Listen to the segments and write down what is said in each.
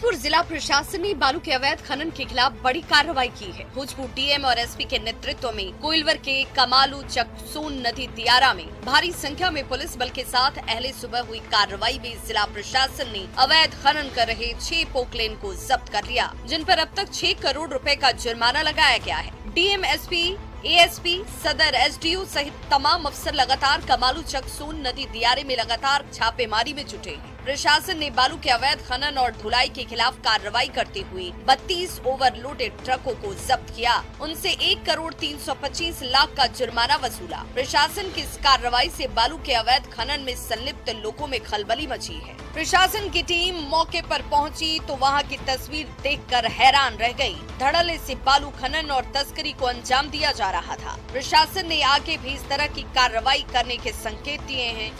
भोजपुर जिला प्रशासन ने बालू के अवैध खनन के खिलाफ बड़ी कार्रवाई की है। भोजपुर डीएम और एसपी के नेतृत्व में कोइलवर के कमालू चक सोन नदी दियारा में भारी संख्या में पुलिस बल के साथ अहले सुबह हुई कार्रवाई में जिला प्रशासन ने अवैध खनन कर रहे 6 पोकलेन को जब्त कर लिया, जिन पर अब तक 6 करोड़ रुपए का जुर्माना लगाया गया है। डीएम, एसपी, एएसपी, सदर, एसडीओ सहित तमाम अफसर लगातार कमालू चक सोन नदी दियारे में लगातार छापेमारी में जुटे हैं। प्रशासन ने बालू के अवैध खनन और ढुलाई के खिलाफ कार्रवाई करते हुए 32 ओवरलोडेड ट्रकों को जब्त किया। उनसे 1 करोड़ 325 लाख का जुर्माना वसूला। प्रशासन की इस कार्रवाई से बालू के अवैध खनन में संलिप्त लोगों में खलबली मची है। प्रशासन की टीम मौके पर पहुंची तो वहां की तस्वीर देखकर हैरान रह गई। धड़ल्ले से बालू खनन और तस्करी को अंजाम दिया जा रहा था। प्रशासन ने आगे भी इस तरह की कार्रवाई करने के संकेत दिए हैं।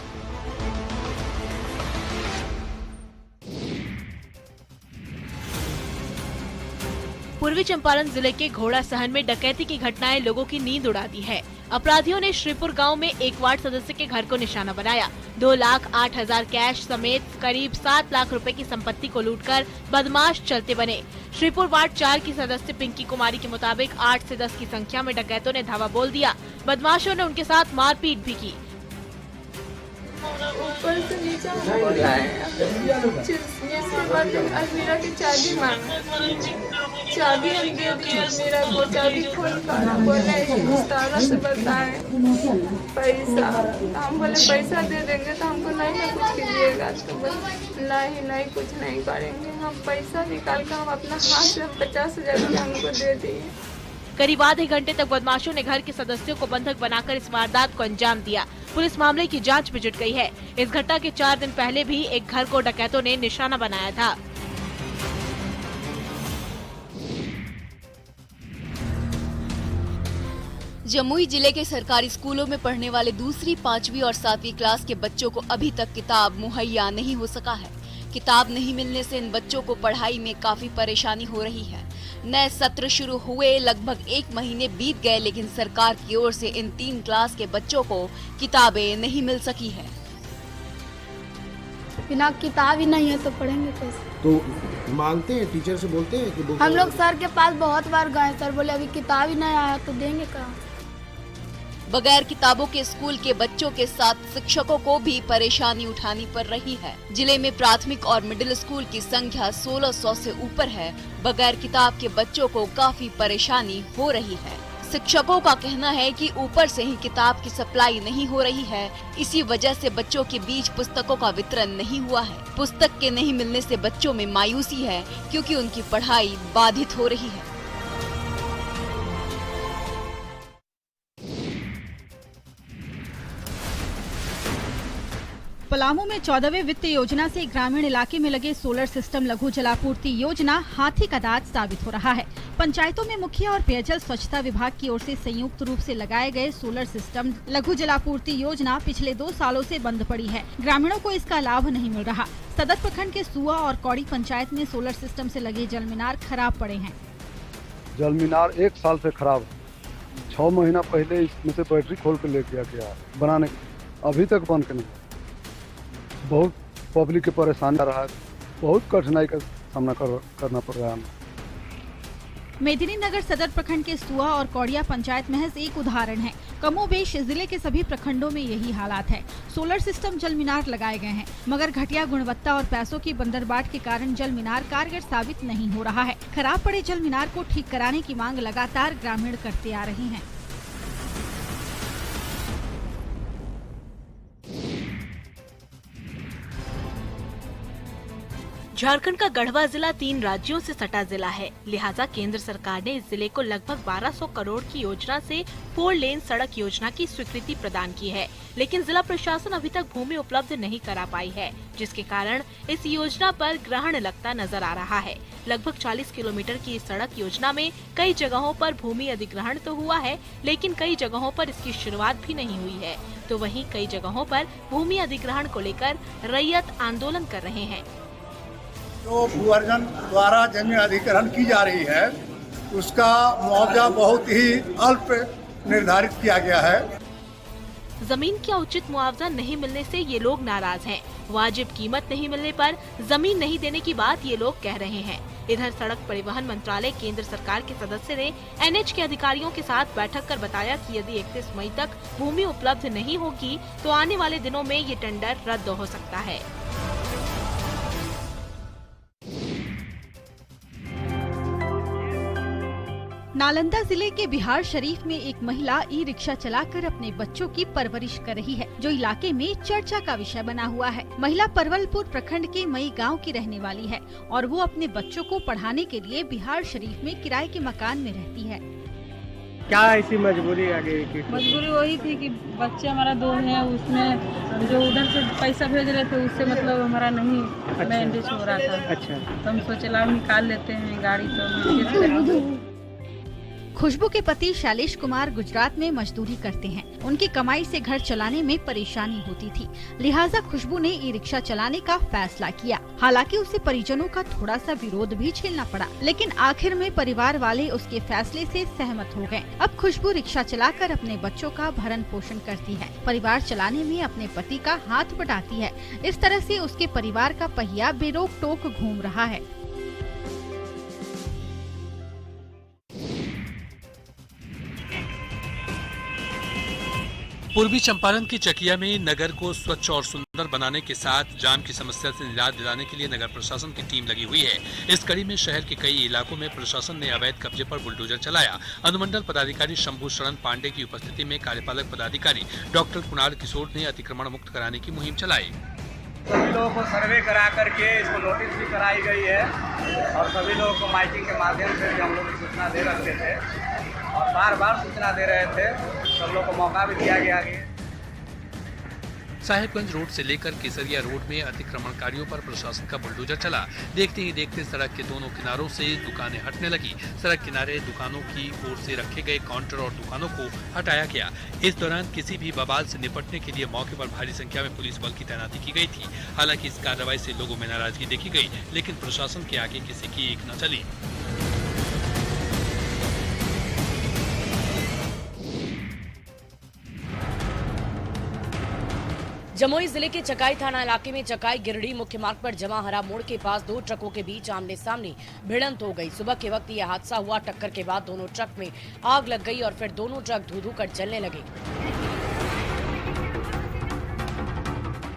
पूर्वी चंपारण जिले के घोड़ा सहन में डकैती की घटनाएं लोगों की नींद उड़ा दी है। अपराधियों ने श्रीपुर गांव में एक वार्ड सदस्य के घर को निशाना बनाया। 2,08,000 कैश समेत करीब 7 लाख रुपए की संपत्ति को लूटकर बदमाश चलते बने। श्रीपुर वार्ड 4 की सदस्य पिंकी कुमारी के मुताबिक 8 से 10 की संख्या में डकैतों ने धावा बोल दिया। बदमाशों ने उनके साथ मारपीट भी की। ऊपर से नीचे जिसके बाद अलमीरा की चाबी मांगा, चाबी हम दे दी। अलमीरा को चाबी खोल कर बोले तारा से बताए पैसा, हम बोले पैसा दे देंगे तो हमको नहीं ना कुछ कीजिएगा। तो बोले नहीं कुछ नहीं करेंगे। हम पैसा निकाल कर हम अपना हाथ से 50,000 रुपया हमको दे दिए। करीब आधे घंटे तक बदमाशों ने घर के सदस्यों को बंधक बनाकर इस वारदात को अंजाम दिया। पुलिस मामले की जांच में जुट गई है। इस घटना के 4 दिन पहले भी एक घर को डकैतों ने निशाना बनाया था। जमुई जिले के सरकारी स्कूलों में पढ़ने वाले दूसरी, 5वीं और 7वीं क्लास के बच्चों को अभी तक किताब मुहैया नहीं हो सका है। किताब नहीं मिलने से इन बच्चों को पढ़ाई में काफी परेशानी हो रही है। नए सत्र शुरू हुए लगभग 1 महीने बीत गए, लेकिन सरकार की ओर से इन 3 क्लास के बच्चों को किताबें नहीं मिल सकी है। बिना किताब ही नहीं है तो पढ़ेंगे कैसे? तो मांगते हैं, टीचर से बोलते हैं कि हम लोग सर के पास बहुत बार गए, सर बोले अभी किताब ही नहीं आया तो देंगे कहाँ? बगैर किताबों के स्कूल के बच्चों के साथ शिक्षकों को भी परेशानी उठानी पड़ रही है। जिले में प्राथमिक और मिडिल स्कूल की संख्या 1600 से ऊपर है। बगैर किताब के बच्चों को काफी परेशानी हो रही है। शिक्षकों का कहना है कि ऊपर से ही किताब की सप्लाई नहीं हो रही है। इसी वजह से बच्चों के बीच पुस्तकों का वितरण नहीं हुआ है। पुस्तक के नहीं मिलने से बच्चों में मायूसी है, क्योंकि उनकी पढ़ाई बाधित हो रही है। पलामू में 14वें वित्त योजना से ग्रामीण इलाके में लगे सोलर सिस्टम लघु जलापूर्ति योजना हाथी का दांत साबित हो रहा है। पंचायतों में मुखिया और पेयजल स्वच्छता विभाग की ओर से संयुक्त रूप से लगाए गए सोलर सिस्टम लघु जलापूर्ति योजना पिछले 2 सालों से बंद पड़ी है। ग्रामीणों को इसका लाभ नहीं मिल रहा। सदर प्रखंड के सुआ और कौड़ी पंचायत में सोलर सिस्टम से लगे जल मीनार खराब पड़े हैं। जल मीनार 1 साल से खराब, 6 महीना पहले इसमें से बैटरी खोल कर ले गया बनाने, अभी तक बन के नहीं। बहुत पब्लिक के परेशानी आ रहा है, बहुत कठिनाई का सामना करना पड़ रहा है। मेदिनीनगर सदर प्रखंड के सुआ और कौड़िया पंचायत महज एक उदाहरण है। कमोबेश जिले के सभी प्रखंडों में यही हालात है। सोलर सिस्टम जल मीनार लगाए गए हैं, मगर घटिया गुणवत्ता और पैसों की बंदरबाट के कारण जल मीनार कारगर साबित नहीं हो रहा है। खराब पड़े जल मीनार को ठीक कराने की मांग लगातार ग्रामीण करते आ रहे हैं। झारखंड का गढ़वा जिला 3 राज्यों से सटा जिला है, लिहाजा केंद्र सरकार ने इस जिले को लगभग 1200 करोड़ की योजना से 4 लेन सड़क योजना की स्वीकृति प्रदान की है, लेकिन जिला प्रशासन अभी तक भूमि उपलब्ध नहीं करा पाई है, जिसके कारण इस योजना पर ग्रहण लगता नजर आ रहा है। लगभग 40 किलोमीटर की इस सड़क योजना में कई जगहों पर भूमि अधिग्रहण तो हुआ है, लेकिन कई जगहों पर इसकी शुरुआत भी नहीं हुई है। तो वहीं कई जगहों पर भूमि अधिग्रहण को लेकर रैयत आंदोलन कर रहे हैं। जो भू अर्जन द्वारा जमीन अधिग्रहण की जा रही है, उसका मुआवजा बहुत ही अल्प निर्धारित किया गया है। जमीन का उचित मुआवजा नहीं मिलने से ये लोग नाराज हैं। वाजिब कीमत नहीं मिलने पर जमीन नहीं देने की बात ये लोग कह रहे हैं। इधर सड़क परिवहन मंत्रालय केंद्र सरकार के सदस्य ने NH के अधिकारियों के साथ बैठक कर बताया कि यदि 31 मई तक भूमि उपलब्ध नहीं होगी तो आने वाले दिनों में ये टेंडर रद्द हो सकता है। नालंदा जिले के बिहार शरीफ में एक महिला ई-रिक्शा चलाकर अपने बच्चों की परवरिश कर रही है, जो इलाके में चर्चा का विषय बना हुआ है। महिला परवलपुर प्रखंड के मई गांव की रहने वाली है और वो अपने बच्चों को पढ़ाने के लिए बिहार शरीफ में किराए के मकान में रहती है। क्या ऐसी मजबूरी आ गई कि? मजबूरी वही थी कि बच्चे हमारा 2 हैं, उसमें जो उधर से पैसा भेज रहे थे उससे मतलब हमारा नहीं मैनेज हो रहा था। अच्छा, तो हम सोचे लाओ निकाल लेते हैं गाड़ी तो। खुशबू के पति शैलेश कुमार गुजरात में मजदूरी करते हैं। उनकी कमाई से घर चलाने में परेशानी होती थी, लिहाजा खुशबू ने ई-रिक्शा चलाने का फैसला किया। हालांकि उसे परिजनों का थोड़ा सा विरोध भी झेलना पड़ा, लेकिन आखिर में परिवार वाले उसके फैसले से सहमत हो गए। अब खुशबू रिक्शा चलाकर अपने बच्चों का भरण पोषण करती है, परिवार चलाने में अपने पति का हाथ बटाती है। इस तरह से उसके परिवार का पहिया बेरोक टोक घूम रहा है। पूर्वी चंपारण की चकिया में नगर को स्वच्छ और सुंदर बनाने के साथ जाम की समस्या से निजात दिलाने के लिए नगर प्रशासन की टीम लगी हुई है। इस कड़ी में शहर के कई इलाकों में प्रशासन ने अवैध कब्जे पर बुलडोजर चलाया। अनुमंडल पदाधिकारी शंभू शरण पांडे की उपस्थिति में कार्यपालक पदाधिकारी डॉक्टर कुणाल किशोर ने अतिक्रमण मुक्त कराने की मुहिम चलाई। सभी लोगों को सर्वे करा करके इसको नोटिस भी कराई गई है और सभी लोगों को माइकिंग के माध्यम से भी हम लोग सूचना दे रहे थे और बार बार सूचना दे रहे थे। सब लोग को मौका भी दिया गया है। साहिबगंज रोड से लेकर केसरिया रोड में अतिक्रमणकारियों पर प्रशासन का बुलडोजर चला। देखते ही देखते सड़क के दोनों किनारों से दुकानें हटने लगी। सड़क किनारे दुकानों की ओर से रखे गए काउंटर और दुकानों को हटाया गया। इस दौरान किसी भी बवाल से निपटने के लिए मौके पर भारी संख्या में पुलिस बल की तैनाती की गई थी। हालांकि इस कार्रवाई से लोगों में नाराजगी देखी गई, लेकिन प्रशासन के आगे किसी की एक न चली। जमुई जिले के चकाई थाना इलाके में चकाई गिरडी मुख्य मार्ग पर जमा हरा मोड़ के पास 2 ट्रकों के बीच आमने सामने भिड़ंत हो गई। सुबह के वक्त यह हादसा हुआ। टक्कर के बाद दोनों ट्रक में आग लग गई और फिर दोनों ट्रक धू-धू कर जलने लगे।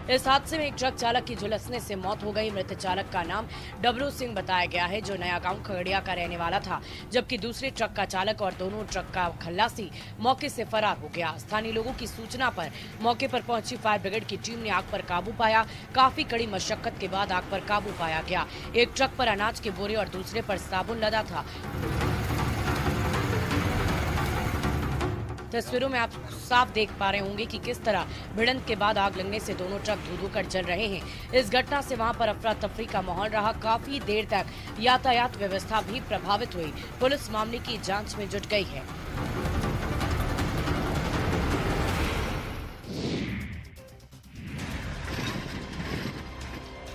इस हादसे में एक ट्रक चालक की झुलसने से मौत हो गई। मृत चालक का नाम डबरू सिंह बताया गया है, जो नया गांव खगड़िया का रहने वाला था, जबकि दूसरे ट्रक का चालक और दोनों ट्रक का खल्लासी मौके से फरार हो गया। स्थानीय लोगों की सूचना पर मौके पर पहुंची फायर ब्रिगेड की टीम ने आग पर काबू पाया। काफी कड़ी मशक्कत के बाद आग पर काबू पाया गया। एक ट्रक पर अनाज के बोरे और दूसरे पर साबुन लदा था। तस्वीरों में आप साफ देख पा रहे होंगे कि किस तरह भिड़ंत के बाद आग लगने से दोनों ट्रक धू-धू कर जल रहे हैं। इस घटना से वहां पर अफरा तफरी का माहौल रहा। काफी देर तक यातायात व्यवस्था भी प्रभावित हुई। पुलिस मामले की जांच में जुट गई है।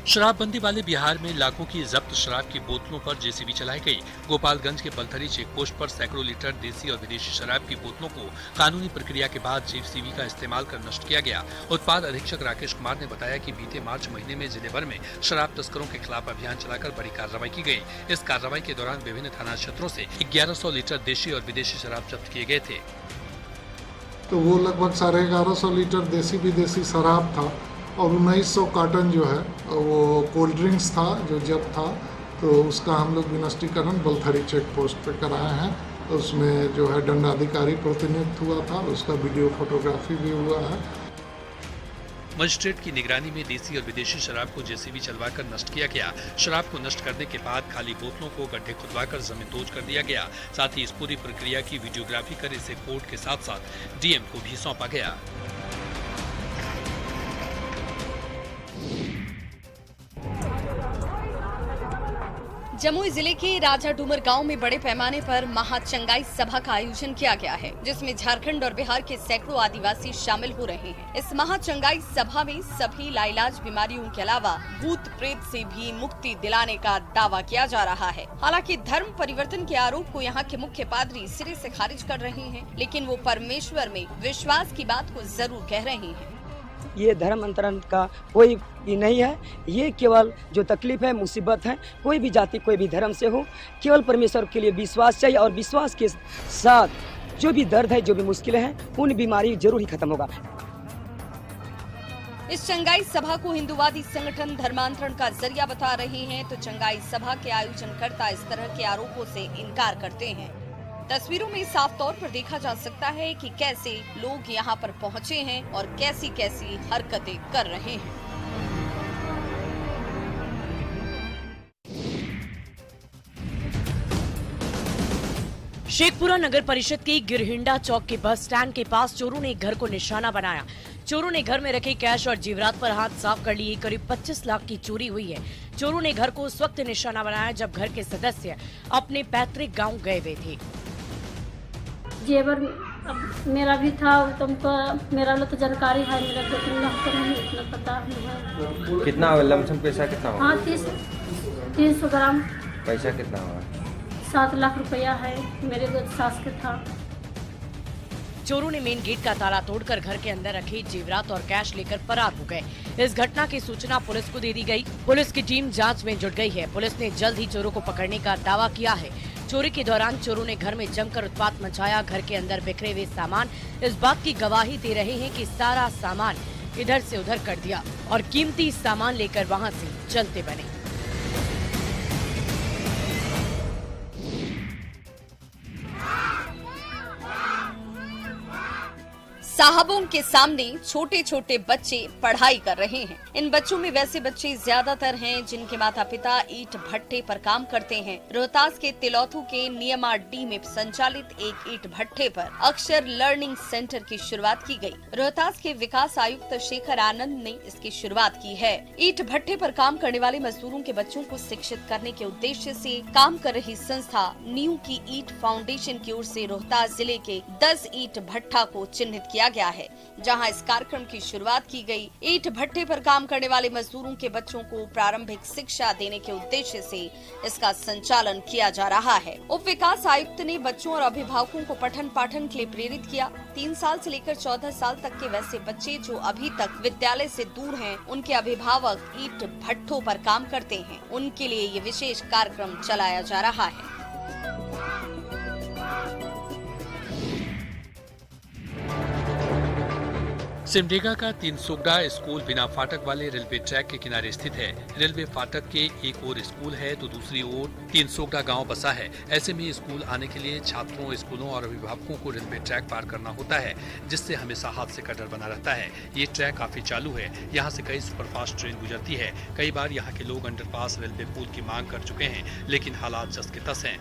शराबबंदी वाले बिहार में लाखों की जब्त शराब की बोतलों पर जेसीबी चलाई गई। गोपालगंज के बलथरी चेक पोस्ट पर सैकड़ों लीटर देसी और विदेशी शराब की बोतलों को कानूनी प्रक्रिया के बाद जेसीबी का इस्तेमाल कर नष्ट किया गया। उत्पाद अधीक्षक राकेश कुमार ने बताया कि बीते मार्च महीने में जिले भर में शराब तस्करों के खिलाफ अभियान चलाकर बड़ी कार्रवाई की गई। इस कार्रवाई के दौरान विभिन्न थाना क्षेत्रों से 1100 लीटर देशी और विदेशी शराब जब्त किए गए थे। तो वो लगभग 1150 लीटर देसी विदेशी शराब था और 1900 कार्टन जो है वो कोल्ड ड्रिंक्स था जो जब था। तो उसका हम लोग विनष्टीकरण बलथरी चेक पोस्ट पे कराए हैं। उसमें जो है दंडाधिकारी प्रतिनियुक्त हुआ था, उसका वीडियो फोटोग्राफी भी हुआ है। मजिस्ट्रेट की निगरानी में देसी और विदेशी शराब को जेसीबी चलवाकर नष्ट किया गया। शराब को नष्ट करने के बाद खाली बोतलों को गड्ढे खुदवाकर जमींदोज कर दिया गया। साथ ही इस पूरी प्रक्रिया की वीडियोग्राफी कर इसे कोर्ट के साथ साथ डीएम को भी सौंपा गया। जमुई जिले के राजा डूमर गांव में बड़े पैमाने पर महाचंगाई सभा का आयोजन किया गया है, जिसमें झारखंड और बिहार के सैकड़ों आदिवासी शामिल हो रहे हैं। इस महाचंगाई सभा में सभी लाइलाज बीमारियों के अलावा भूत प्रेत से भी मुक्ति दिलाने का दावा किया जा रहा है। हालांकि धर्म परिवर्तन के आरोप को यहाँ के मुख्य पादरी सिरे से खारिज कर रहे हैं, लेकिन वो परमेश्वर में विश्वास की बात को जरूर कह रहे हैं। ये धर्म अंतरण का कोई भी नहीं है। ये केवल जो तकलीफ है, मुसीबत है, कोई भी जाति कोई भी धर्म से हो, केवल परमेश्वर के लिए विश्वास चाहिए और विश्वास के साथ जो भी दर्द है, जो भी मुश्किलें हैं, उन बीमारी जरूर ही खत्म होगा। इस चंगाई सभा को हिंदुवादी संगठन धर्मांतरण का जरिया बता रहे हैं, तो चंगाई सभा के आयोजनकर्ता इस तरह के आरोपों से इनकार करते हैं। तस्वीरों में साफ तौर पर देखा जा सकता है कि कैसे लोग यहां पर पहुंचे हैं और कैसी कैसी हरकतें कर रहे हैं। शेखपुरा नगर परिषद के गिरहिंडा चौक के बस स्टैंड के पास चोरों ने एक घर को निशाना बनाया। चोरों ने घर में रखे कैश और जेवरात पर हाथ साफ कर लिए। करीब 25 लाख की चोरी हुई है। चोरों ने घर को उस वक्त निशाना बनाया जब घर के सदस्य अपने पैतृक गांव गए हुए थे। जेवर अब मेरा भी था, तुमको मेरा तो जानकारी है, मेरा तो नहीं इतना पता है। कितना लमसम पैसा कितना हुआ? हाँ 300 ग्राम। पैसा कितना हुआ? 7 लाख रुपया है, मेरे सास के था। चोरों ने मेन गेट का ताला तोड़कर घर के अंदर रखे जेवरात और कैश लेकर फरार हो गए। इस घटना की सूचना पुलिस को दे दी गई। पुलिस की टीम जांच में जुट गई है। पुलिस ने जल्द ही चोरों को पकड़ने का दावा किया है। चोरी के दौरान चोरों ने घर में जमकर उत्पात मचाया। घर के अंदर बिखरे हुए सामान इस बात की गवाही दे रहे हैं कि सारा सामान इधर से उधर कर दिया और कीमती सामान लेकर वहां से चलते बने। साहबों के सामने छोटे छोटे बच्चे पढ़ाई कर रहे हैं। इन बच्चों में वैसे बच्चे ज्यादातर हैं जिनके माता पिता ईंट भट्टे पर काम करते हैं। रोहतास के तिलौथू के नियमा डी में संचालित एक ईंट भट्टे पर अक्षर लर्निंग सेंटर की शुरुआत की गई। रोहतास के विकास आयुक्त शेखर आनंद ने इसकी शुरुआत की है। ईंट भट्टे पर काम करने वाले मजदूरों के बच्चों को शिक्षित करने के उद्देश्य से काम कर रही संस्था न्यू की ईंट फाउंडेशन की ओर से रोहतास जिले के 10 ईंट भट्टा को चिन्हित किया गया है, जहां इस कार्यक्रम की शुरुआत की गई। ईंट भट्टे पर काम करने वाले मजदूरों के बच्चों को प्रारंभिक शिक्षा देने के उद्देश्य से इसका संचालन किया जा रहा है। उप विकास आयुक्त ने बच्चों और अभिभावकों को पठन पाठन के लिए प्रेरित किया। 3 साल से लेकर 14 साल तक के वैसे बच्चे जो अभी तक विद्यालय से दूर हैं, उनके अभिभावक ईंट भट्टों पर काम करते हैं, उनके लिए ये विशेष कार्यक्रम चलाया जा रहा है। सिमडेगा का 300 स्कूल बिना फाटक वाले रेलवे ट्रैक के किनारे स्थित है। रेलवे फाटक के एक ओर स्कूल है तो दूसरी ओर 300 गांव बसा है। ऐसे में स्कूल आने के लिए छात्रों, स्कूलों और अभिभावकों को रेलवे ट्रैक पार करना होता है, जिससे हमेशा हादसे का डर बना रहता है। ये ट्रैक काफी चालू है। यहाँ से कई सुपरफास्ट ट्रेन गुजरती है। कई बार यहाँ के लोग अंडरपास रेलवे पुल की मांग कर चुके हैं, लेकिन हालात जस के तस हैं।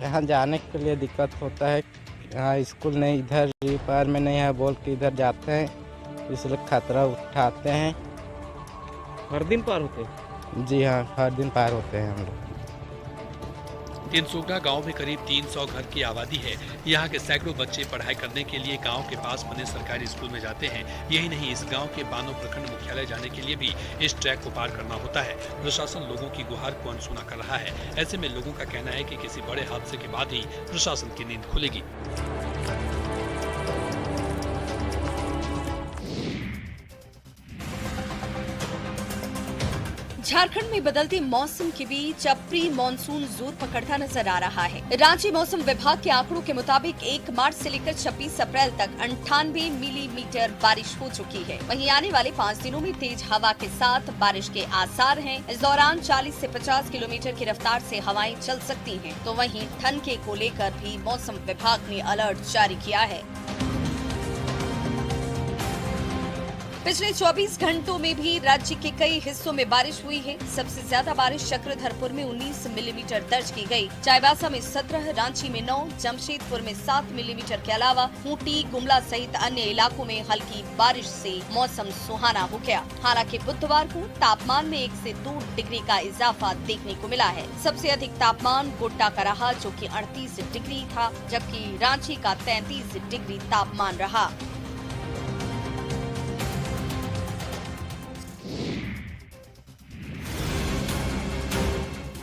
यहाँ जाने के लिए दिक्कत होता है। यहाँ स्कूल नहीं, इधर पार में नहीं है बोल के इधर जाते हैं, इसलिए खतरा उठाते हैं। हर दिन पार होते हैं? जी हाँ, हर दिन पार होते हैं हम लोग। 300 गांव में करीब 300 घर की आबादी है। यहाँ के सैकड़ों बच्चे पढ़ाई करने के लिए गांव के पास बने सरकारी स्कूल में जाते हैं। यही नहीं, इस गांव के बानो प्रखंड मुख्यालय जाने के लिए भी इस ट्रैक को पार करना होता है। प्रशासन लोगों की गुहार को अनसुना कर रहा है। ऐसे में लोगों का कहना है कि किसी बड़े हादसे के बाद ही प्रशासन की नींद खुलेगी। झारखंड में बदलते मौसम के बीच अब प्री मानसून जोर पकड़ता नजर आ रहा है। रांची मौसम विभाग के आंकड़ों के मुताबिक 1 मार्च से लेकर 26 अप्रैल तक 98 मिलीमीटर बारिश हो चुकी है। वहीं आने वाले 5 दिनों में तेज हवा के साथ बारिश के आसार हैं। इस दौरान 40 से 50 किलोमीटर की रफ्तार से हवाएं चल सकती हैं। तो वहीं ठनके को लेकर भी मौसम विभाग ने अलर्ट जारी किया है। पिछले 24 घंटों में भी राज्य के कई हिस्सों में बारिश हुई है। सबसे ज्यादा बारिश चक्रधरपुर में 19 मिलीमीटर दर्ज की गई। चाईबासा में 17, रांची में 9, जमशेदपुर में 7 मिलीमीटर के अलावा खूंटी, गुमला सहित अन्य इलाकों में हल्की बारिश से मौसम सुहाना हो गया। हालांकि बुधवार को तापमान में 1 से 2 डिग्री का इजाफा देखने को मिला है। सबसे अधिक तापमान गोड्डा का रहा, जो कि 38 डिग्री था, जबकि रांची का 33 डिग्री तापमान रहा।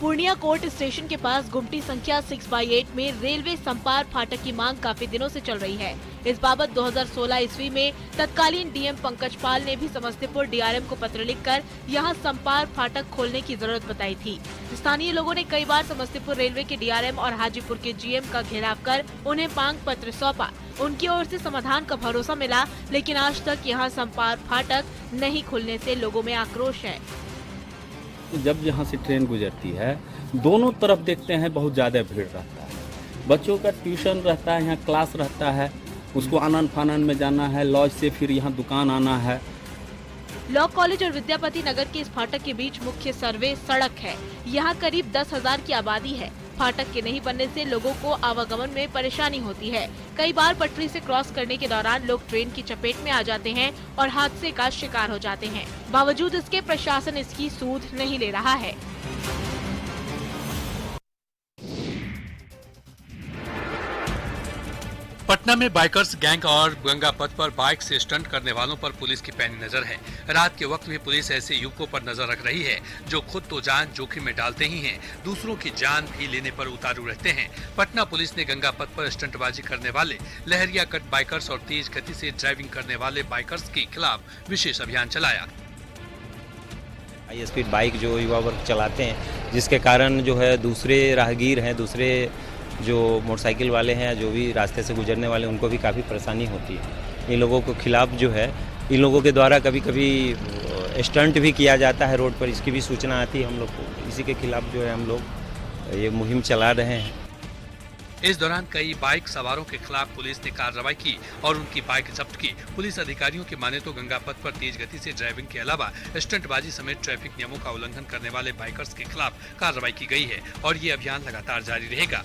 पूर्णिया कोर्ट स्टेशन के पास गुमटी संख्या 6/8 में रेलवे संपार फाटक की मांग काफी दिनों से चल रही है। इस बाबत 2016 ईस्वी में तत्कालीन डीएम पंकज पाल ने भी समस्तीपुर डीआरएम को पत्र लिखकर यहां संपार फाटक खोलने की जरूरत बताई थी। स्थानीय लोगों ने कई बार समस्तीपुर रेलवे के डीआरएम और हाजीपुर के जीएम का घेराव कर उन्हें मांग पत्र सौंपा। उनकी ओर से समाधान का भरोसा मिला, लेकिन आज तक यहाँ संपार फाटक नहीं खुलने से लोगों में आक्रोश है। जब यहाँ से ट्रेन गुजरती है, दोनों तरफ देखते हैं बहुत ज़्यादा भीड़ रहता है। बच्चों का ट्यूशन रहता है, यहाँ क्लास रहता है, उसको आनन फानन में जाना है, लॉज से फिर यहाँ दुकान आना है। लॉ कॉलेज और विद्यापति नगर के इस फाटक के बीच मुख्य सर्वे सड़क है। यहाँ करीब 10,000 की आबादी है। फाटक के नहीं बनने से लोगों को आवागमन में परेशानी होती है। कई बार पटरी से क्रॉस करने के दौरान लोग ट्रेन की चपेट में आ जाते हैं और हादसे का शिकार हो जाते हैं। बावजूद इसके प्रशासन इसकी सूध नहीं ले रहा है। पटना में बाइकर्स गैंग और गंगा पथ पर बाइक से स्टंट करने वालों पर पुलिस की पैनी नजर है। रात के वक्त भी पुलिस ऐसे युवकों पर नजर रख रही है जो खुद तो जान जोखिम में डालते ही हैं, दूसरों की जान भी लेने पर उतारू रहते हैं। पटना पुलिस ने गंगा पथ पर स्टंटबाजी करने वाले लहरिया कट बाइकर्स और तेज गति से ड्राइविंग करने वाले बाइकर्स के खिलाफ विशेष अभियान चलाया। हाई स्पीड बाइक जो युवा वर्ग चलाते हैं, जिसके कारण जो है दूसरे राहगीर हैं, दूसरे जो मोटरसाइकिल वाले हैं, जो भी रास्ते से गुजरने वाले, उनको भी काफ़ी परेशानी होती है। इन लोगों के खिलाफ जो है, इन लोगों के द्वारा कभी कभी स्टंट भी किया जाता है रोड पर, इसकी भी सूचना आती है हम लोग को। इसी के खिलाफ जो है हम लोग ये मुहिम चला रहे हैं। इस दौरान कई बाइक सवारों के खिलाफ पुलिस ने कार्रवाई की और उनकी बाइक जब्त की। पुलिस अधिकारियों की माने तो गंगा पथ पर तेज गति से ड्राइविंग के अलावा स्टंटबाजी समेत ट्रैफिक नियमों का उल्लंघन करने वाले बाइकर्स के खिलाफ कार्रवाई की गई है और ये अभियान लगातार जारी रहेगा।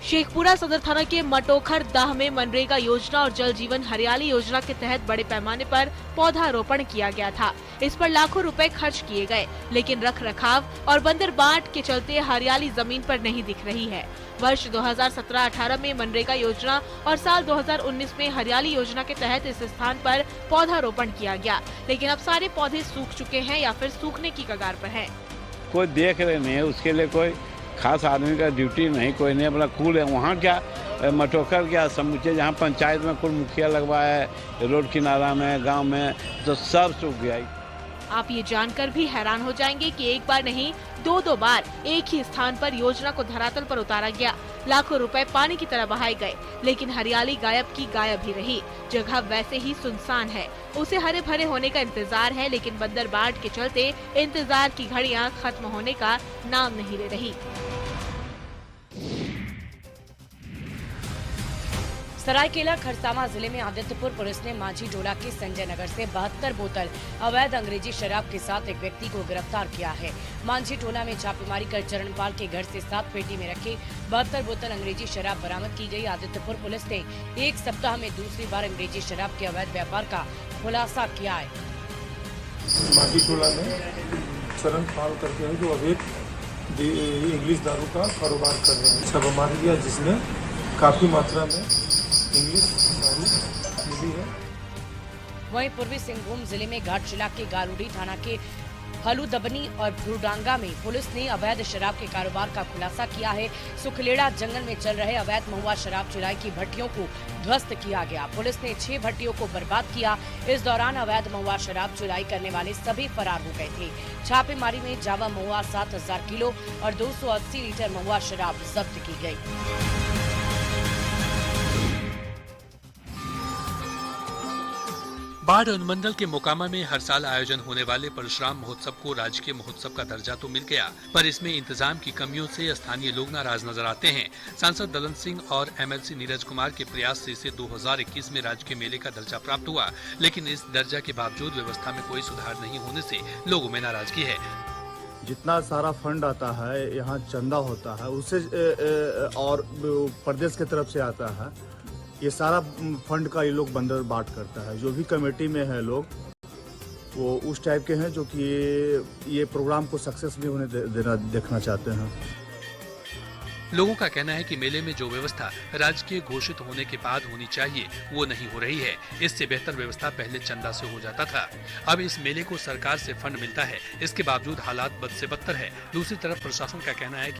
शेखपुरा सदर थाना के मटोखर दाह में मनरेगा योजना और जल जीवन हरियाली योजना के तहत बड़े पैमाने पर पौधारोपण किया गया था। इस पर लाखों रुपए खर्च किए गए, लेकिन रख रखाव और बंदरबाट के चलते हरियाली जमीन पर नहीं दिख रही है। वर्ष 2017-18 में मनरेगा योजना और साल 2019 में हरियाली योजना के तहत इस स्थान पर पौधारोपण किया गया, लेकिन अब सारे पौधे सूख चुके हैं या फिर सूखने की कगार पर हैं। कोई देख रहे नहीं है, उसके लिए कोई खास आदमी का ड्यूटी नहीं, कोई नहीं, अपना कूल है। वहाँ क्या मटोकर क्या समूचे जहाँ पंचायत में कुल मुखिया लगवाया है, रोड किनारा में, गांव में, तो सब सूख गया। आप ये जानकर भी हैरान हो जाएंगे कि एक बार नहीं, दो बार एक ही स्थान पर योजना को धरातल पर उतारा गया। लाखों रुपए पानी की तरह बहाए गए, लेकिन हरियाली गायब की गायब ही रही। जगह वैसे ही सुनसान है, उसे हरे भरे होने का इंतजार है, लेकिन बंदरबाट के चलते इंतजार की घड़ियां खत्म होने का नाम नहीं ले रही। सरायकेला खरसावां जिले में आदित्यपुर पुलिस ने माझी टोला के संजय नगर से 72 बोतल अवैध अंग्रेजी शराब के साथ एक व्यक्ति को गिरफ्तार किया है। माझी टोला में छापेमारी कर चरणपाल के घर से 7 पेटी में रखे 72 बोतल अंग्रेजी शराब बरामद की गई। आदित्यपुर पुलिस ने एक सप्ताह में दूसरी बार अंग्रेजी शराब के अवैध व्यापार का खुलासा किया है। माझी टोला में चरणपाल करके है जो अवैध इंग्लिश दारू का कारोबार कर रहे हैं, छापेमारी किया जिसमें काफी मात्रा में इंग्लिश दारू मिली है। वहीं पूर्वी सिंहभूम जिले में घाटशिला के गालूडी थाना के हलूदबनी और भ्रूडांगा में पुलिस ने अवैध शराब के कारोबार का खुलासा किया है। सुखलेड़ा जंगल में चल रहे अवैध महुआ शराब चुराई की भट्टियों को ध्वस्त किया गया। पुलिस ने 6 भट्टियों को बर्बाद किया। इस दौरान अवैध महुआ शराब चुराई करने वाले सभी फरार हो गए थे। छापेमारी में जावा महुआ 7000 किलो और 280 लीटर महुआ शराब जब्त की गयी। बाढ़ अनुमंडल के मोकामा में हर साल आयोजन होने वाले परशुराम महोत्सव को राजकीय महोत्सव का दर्जा तो मिल गया, पर इसमें इंतजाम की कमियों से स्थानीय लोग नाराज नजर आते हैं। सांसद दलन सिंह और एमएलसी नीरज कुमार के प्रयास से इसे 2021 में राजकीय मेले का दर्जा प्राप्त हुआ, लेकिन इस दर्जा के बावजूद व्यवस्था में कोई सुधार नहीं होने से लोगों में नाराजगी है। जितना सारा फंड आता है, यहाँ चंदा होता है, उससे और प्रदेश की तरफ से आता है, ये सारा फंड का ये लोग बंदर बांट करता है। जो भी कमेटी में है लोग, वो उस टाइप के हैं जो कि ये प्रोग्राम को सक्सेस नहीं होने देखना चाहते हैं। लोगों का कहना है कि मेले में जो व्यवस्था राजकीय घोषित होने के बाद होनी चाहिए वो नहीं हो रही है। इससे बेहतर व्यवस्था पहले चंदा से हो जाता था। अब इस मेले को सरकार से फंड मिलता है, इसके बावजूद हालात बद से बदतर है। दूसरी तरफ प्रशासन का कहना है कि